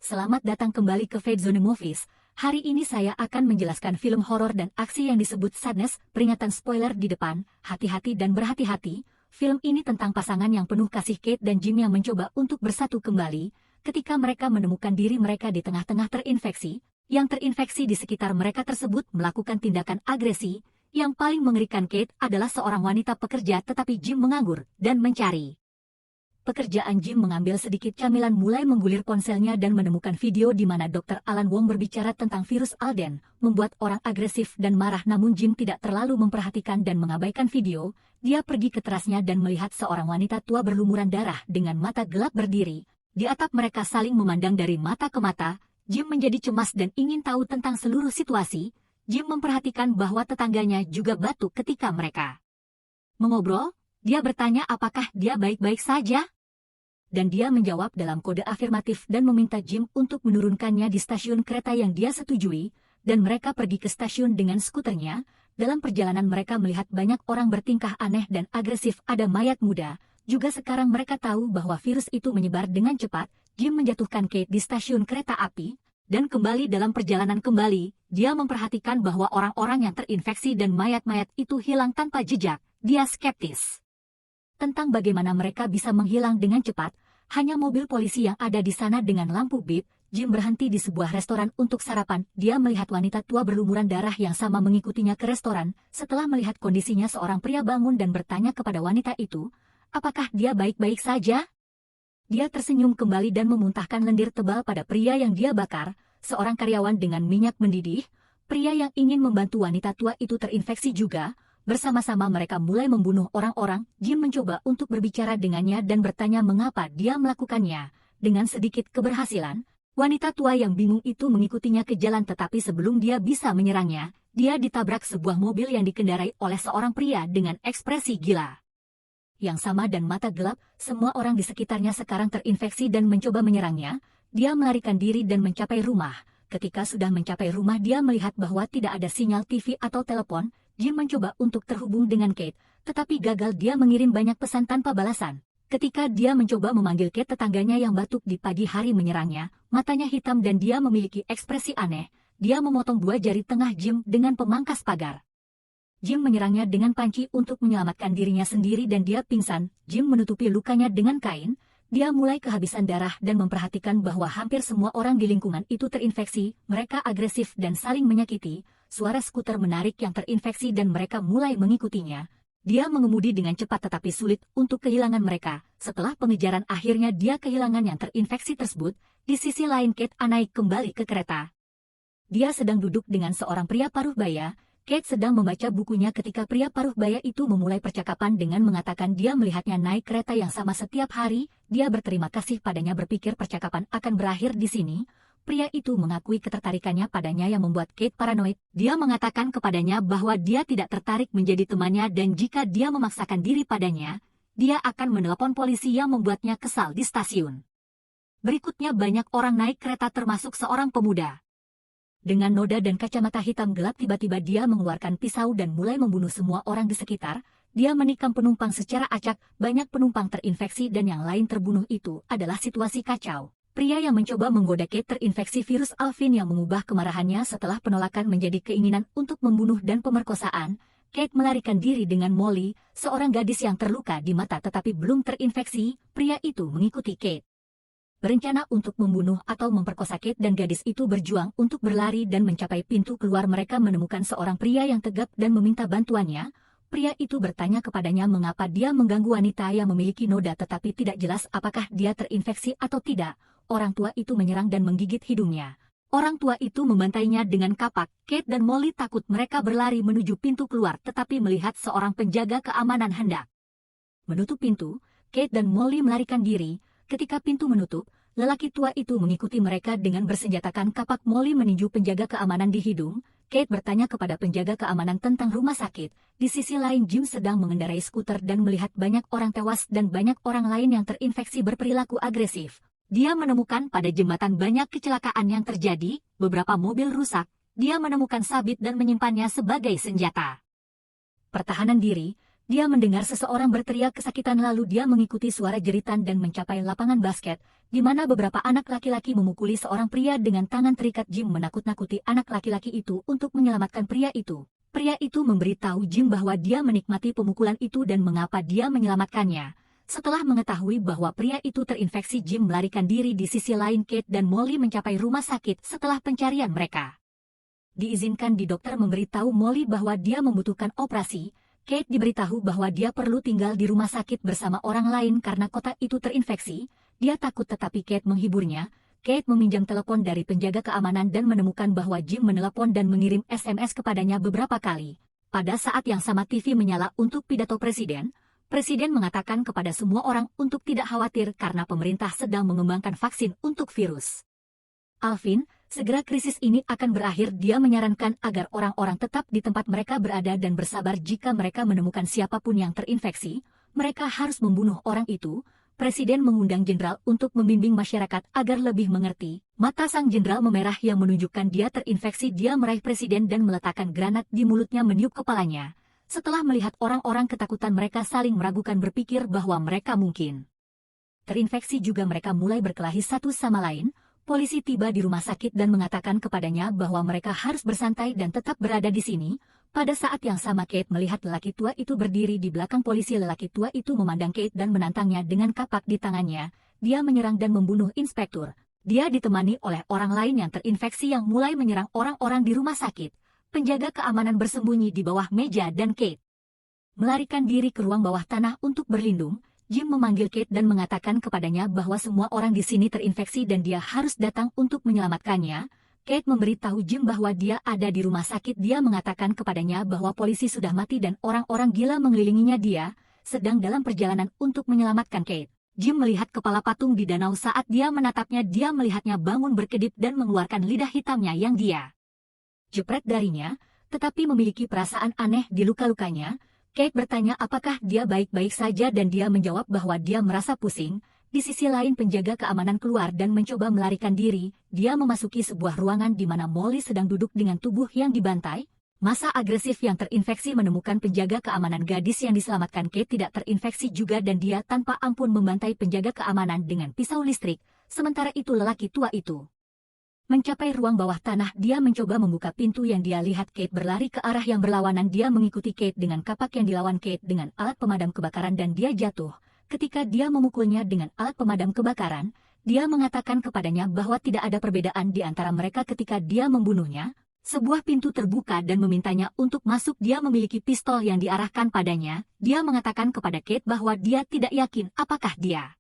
Selamat datang kembali ke Fate Zone Movies. Hari ini saya akan menjelaskan film horor dan aksi yang disebut Sadness. Peringatan spoiler di depan, hati-hati dan berhati-hati. Film ini tentang pasangan yang penuh kasih, Kate dan Jim, yang mencoba untuk bersatu kembali ketika mereka menemukan diri mereka di tengah-tengah terinfeksi. Yang terinfeksi di sekitar mereka tersebut melakukan tindakan agresi. Yang paling mengerikan, Kate adalah seorang wanita pekerja tetapi Jim menganggur dan mencari pekerjaan. Jim mengambil sedikit camilan, mulai menggulir ponselnya dan menemukan video di mana Dr. Alan Wong berbicara tentang virus Alden, membuat orang agresif dan marah. Namun Jim tidak terlalu memperhatikan dan mengabaikan video. Dia pergi ke terasnya dan melihat seorang wanita tua berlumuran darah dengan mata gelap berdiri. Di atap mereka saling memandang dari mata ke mata. Jim menjadi cemas dan ingin tahu tentang seluruh situasi. Jim memperhatikan bahwa tetangganya juga batuk ketika mereka mengobrol. Dia bertanya apakah dia baik-baik saja, dan dia menjawab dalam kode afirmatif dan meminta Jim untuk menurunkannya di stasiun kereta yang dia setujui, dan mereka pergi ke stasiun dengan skuternya. Dalam perjalanan mereka melihat banyak orang bertingkah aneh dan agresif, ada mayat muda. Juga sekarang mereka tahu bahwa virus itu menyebar dengan cepat. Jim menjatuhkan Kate di stasiun kereta api, dan kembali dalam perjalanan kembali, dia memperhatikan bahwa orang-orang yang terinfeksi dan mayat-mayat itu hilang tanpa jejak. Dia skeptis tentang bagaimana mereka bisa menghilang dengan cepat. Hanya mobil polisi yang ada di sana dengan lampu bip. Jim berhenti di sebuah restoran untuk sarapan. Dia melihat wanita tua berlumuran darah yang sama mengikutinya ke restoran. Setelah melihat kondisinya, seorang pria bangun dan bertanya kepada wanita itu, apakah dia baik-baik saja? Dia tersenyum kembali dan memuntahkan lendir tebal pada pria yang dia bakar, seorang karyawan dengan minyak mendidih. Pria yang ingin membantu wanita tua itu terinfeksi juga. Bersama-sama mereka mulai membunuh orang-orang. Jim mencoba untuk berbicara dengannya dan bertanya mengapa dia melakukannya. Dengan sedikit keberhasilan, wanita tua yang bingung itu mengikutinya ke jalan, tetapi sebelum dia bisa menyerangnya, dia ditabrak sebuah mobil yang dikendarai oleh seorang pria dengan ekspresi gila yang sama dan mata gelap. Semua orang di sekitarnya sekarang terinfeksi dan mencoba menyerangnya. Dia melarikan diri dan mencapai rumah. Ketika sudah mencapai rumah, dia melihat bahwa tidak ada sinyal TV atau telepon. Jim mencoba untuk terhubung dengan Kate, tetapi gagal. Dia mengirim banyak pesan tanpa balasan. Ketika dia mencoba memanggil Kate, tetangganya yang batuk di pagi hari menyerangnya. Matanya hitam dan dia memiliki ekspresi aneh. Dia memotong dua jari tengah Jim dengan pemangkas pagar. Jim menyerangnya dengan panci untuk menyelamatkan dirinya sendiri dan dia pingsan. Jim menutupi lukanya dengan kain. Dia mulai kehabisan darah dan memperhatikan bahwa hampir semua orang di lingkungan itu terinfeksi. Mereka agresif dan saling menyakiti. Suara skuter menarik yang terinfeksi dan mereka mulai mengikutinya. Dia mengemudi dengan cepat tetapi sulit untuk kehilangan mereka. Setelah pengejaran, akhirnya dia kehilangan yang terinfeksi tersebut. Di sisi lain, Kate naik kembali ke kereta. Dia sedang duduk dengan seorang pria paruh baya. Kate sedang membaca bukunya ketika pria paruh baya itu memulai percakapan dengan mengatakan dia melihatnya naik kereta yang sama setiap hari. Dia berterima kasih padanya, berpikir percakapan akan berakhir di sini. Pria itu mengakui ketertarikannya padanya yang membuat Kate paranoid. Dia mengatakan kepadanya bahwa dia tidak tertarik menjadi temannya dan jika dia memaksakan diri padanya, dia akan menelepon polisi yang membuatnya kesal di stasiun. Berikutnya banyak orang naik kereta termasuk seorang pemuda dengan noda dan kacamata hitam gelap. Tiba-tiba dia mengeluarkan pisau dan mulai membunuh semua orang di sekitar. Dia menikam penumpang secara acak. Banyak penumpang terinfeksi dan yang lain terbunuh. Itu adalah situasi kacau. Pria yang mencoba menggoda Kate terinfeksi virus Alvin yang mengubah kemarahannya setelah penolakan menjadi keinginan untuk membunuh dan pemerkosaan. Kate melarikan diri dengan Molly, seorang gadis yang terluka di mata tetapi belum terinfeksi. Pria itu mengikuti Kate, berencana untuk membunuh atau memperkosa Kate, dan gadis itu berjuang untuk berlari dan mencapai pintu keluar. Mereka menemukan seorang pria yang tegap dan meminta bantuannya. Pria itu bertanya kepadanya mengapa dia mengganggu wanita yang memiliki noda tetapi tidak jelas apakah dia terinfeksi atau tidak. Orang tua itu menyerang dan menggigit hidungnya. Orang tua itu membantainya dengan kapak. Kate dan Molly takut. Mereka berlari menuju pintu keluar tetapi melihat seorang penjaga keamanan hendak menutup pintu. Kate dan Molly melarikan diri. Ketika pintu menutup, lelaki tua itu mengikuti mereka dengan bersenjatakan kapak. Molly meninju penjaga keamanan di hidung. Kate bertanya kepada penjaga keamanan tentang rumah sakit. Di sisi lain, Jim sedang mengendarai skuter dan melihat banyak orang tewas dan banyak orang lain yang terinfeksi berperilaku agresif. Dia menemukan pada jembatan banyak kecelakaan yang terjadi, beberapa mobil rusak. Dia menemukan sabit dan menyimpannya sebagai senjata pertahanan diri. Dia mendengar seseorang berteriak kesakitan lalu dia mengikuti suara jeritan dan mencapai lapangan basket, di mana beberapa anak laki-laki memukuli seorang pria dengan tangan terikat. Jim menakut-nakuti anak laki-laki itu untuk menyelamatkan pria itu. Pria itu memberitahu Jim bahwa dia menikmati pemukulan itu dan mengapa dia menyelamatkannya. Setelah mengetahui bahwa pria itu terinfeksi, Jim melarikan diri. Di sisi lain, Kate dan Molly mencapai rumah sakit setelah pencarian mereka. Diizinkan di dokter memberitahu Molly bahwa dia membutuhkan operasi. Kate diberitahu bahwa dia perlu tinggal di rumah sakit bersama orang lain karena kota itu terinfeksi. Dia takut tetapi Kate menghiburnya. Kate meminjam telepon dari penjaga keamanan dan menemukan bahwa Jim menelepon dan mengirim SMS kepadanya beberapa kali. Pada saat yang sama TV menyala untuk pidato presiden. Presiden mengatakan kepada semua orang untuk tidak khawatir karena pemerintah sedang mengembangkan vaksin untuk virus. Alvin, segera krisis ini akan berakhir. Dia menyarankan agar orang-orang tetap di tempat mereka berada dan bersabar. Jika mereka menemukan siapapun yang terinfeksi, mereka harus membunuh orang itu. Presiden mengundang jenderal untuk membimbing masyarakat agar lebih mengerti. Mata sang jenderal memerah yang menunjukkan dia terinfeksi. Dia meraih presiden dan meletakkan granat di mulutnya meniup kepalanya. Setelah melihat orang-orang ketakutan, mereka saling meragukan, berpikir bahwa mereka mungkin terinfeksi juga. Mereka mulai berkelahi satu sama lain. Polisi tiba di rumah sakit dan mengatakan kepadanya bahwa mereka harus bersantai dan tetap berada di sini. Pada saat yang sama Kate melihat lelaki tua itu berdiri di belakang polisi. Lelaki tua itu memandang Kate dan menantangnya dengan kapak di tangannya. Dia menyerang dan membunuh inspektur. Dia ditemani oleh orang lain yang terinfeksi yang mulai menyerang orang-orang di rumah sakit. Penjaga keamanan bersembunyi di bawah meja dan Kate melarikan diri ke ruang bawah tanah untuk berlindung. Jim memanggil Kate dan mengatakan kepadanya bahwa semua orang di sini terinfeksi dan dia harus datang untuk menyelamatkannya. Kate memberitahu Jim bahwa dia ada di rumah sakit. Dia mengatakan kepadanya bahwa polisi sudah mati dan orang-orang gila mengelilinginya. Dia sedang dalam perjalanan untuk menyelamatkan Kate. Jim melihat kepala patung di danau. Saat dia menatapnya, dia melihatnya bangun berkedip dan mengeluarkan lidah hitamnya yang dia jepret darinya, tetapi memiliki perasaan aneh di luka-lukanya. Kate bertanya apakah dia baik-baik saja dan dia menjawab bahwa dia merasa pusing. Di sisi lain, penjaga keamanan keluar dan mencoba melarikan diri. Dia memasuki sebuah ruangan di mana Molly sedang duduk dengan tubuh yang dibantai. Massa agresif yang terinfeksi menemukan penjaga keamanan. Gadis yang diselamatkan Kate tidak terinfeksi juga dan dia tanpa ampun membantai penjaga keamanan dengan pisau listrik. Sementara itu lelaki tua itu mencapai ruang bawah tanah. Dia mencoba membuka pintu yang dia lihat Kate berlari ke arah yang berlawanan. Dia mengikuti Kate dengan kapak yang dilawan Kate dengan alat pemadam kebakaran dan dia jatuh. Ketika dia memukulnya dengan alat pemadam kebakaran, dia mengatakan kepadanya bahwa tidak ada perbedaan di antara mereka ketika dia membunuhnya. Sebuah pintu terbuka dan memintanya untuk masuk. Dia memiliki pistol yang diarahkan padanya. Dia mengatakan kepada Kate bahwa dia tidak yakin apakah dia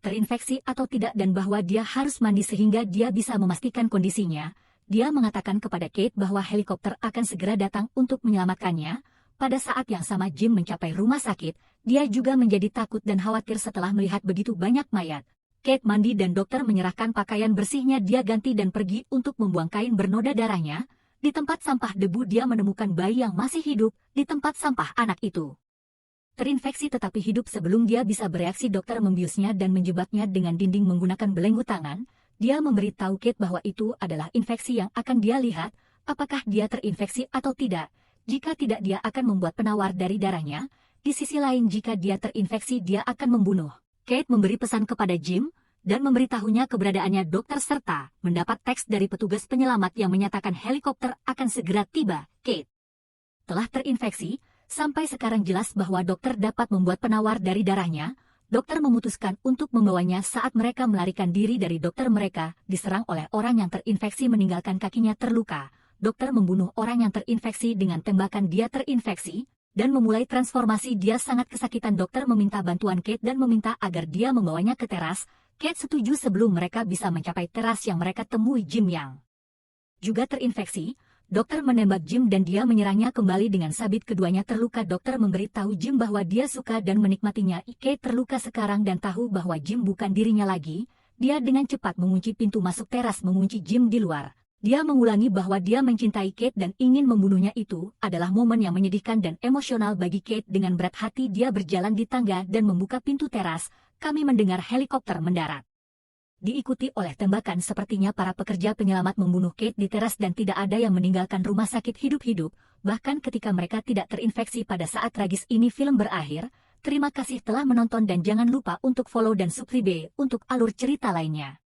terinfeksi atau tidak dan bahwa dia harus mandi sehingga dia bisa memastikan kondisinya. Dia mengatakan kepada Kate bahwa helikopter akan segera datang untuk menyelamatkannya. Pada saat yang sama Jim mencapai rumah sakit. Dia juga menjadi takut dan khawatir setelah melihat begitu banyak mayat. Kate mandi dan dokter menyerahkan pakaian bersihnya. Dia ganti dan pergi untuk membuang kain bernoda darahnya. Di tempat sampah debu dia menemukan bayi yang masih hidup di tempat sampah. Anak itu terinfeksi tetapi hidup sebelum dia bisa bereaksi. Dokter membiusnya dan menjebaknya dengan dinding menggunakan belenggu tangan. Dia memberitahu Kate bahwa itu adalah infeksi yang akan dia lihat, apakah dia terinfeksi atau tidak. Jika tidak, dia akan membuat penawar dari darahnya. Di sisi lain, jika dia terinfeksi, dia akan membunuh. Kate memberi pesan kepada Jim dan memberitahunya keberadaannya dokter serta mendapat teks dari petugas penyelamat yang menyatakan helikopter akan segera tiba. Kate telah terinfeksi. Sampai sekarang jelas bahwa dokter dapat membuat penawar dari darahnya. Dokter memutuskan untuk membawanya saat mereka melarikan diri dari dokter. Mereka diserang oleh orang yang terinfeksi meninggalkan kakinya terluka. Dokter membunuh orang yang terinfeksi dengan tembakan. Dia terinfeksi dan memulai transformasi. Dia sangat kesakitan. Dokter meminta bantuan Kate dan meminta agar dia membawanya ke teras. Kate setuju. Sebelum mereka bisa mencapai teras yang mereka temui Jim yang juga terinfeksi. Dokter menembak Jim dan dia menyerangnya kembali dengan sabit. Keduanya terluka. Dokter memberitahu Jim bahwa dia suka dan menikmatinya. Kate terluka sekarang dan tahu bahwa Jim bukan dirinya lagi. Dia dengan cepat mengunci pintu masuk teras, mengunci Jim di luar. Dia mengulangi bahwa dia mencintai Kate dan ingin membunuhnya. Itu adalah momen yang menyedihkan dan emosional bagi Kate. Dengan berat hati dia berjalan di tangga dan membuka pintu teras. Kami mendengar helikopter mendarat. Diikuti oleh tembakan. Sepertinya para pekerja penyelamat membunuh Kate di teras dan tidak ada yang meninggalkan rumah sakit hidup-hidup. bahkan ketika mereka tidak terinfeksi pada saat tragis ini film berakhir. Terima kasih telah menonton dan jangan lupa untuk follow dan subscribe untuk alur cerita lainnya.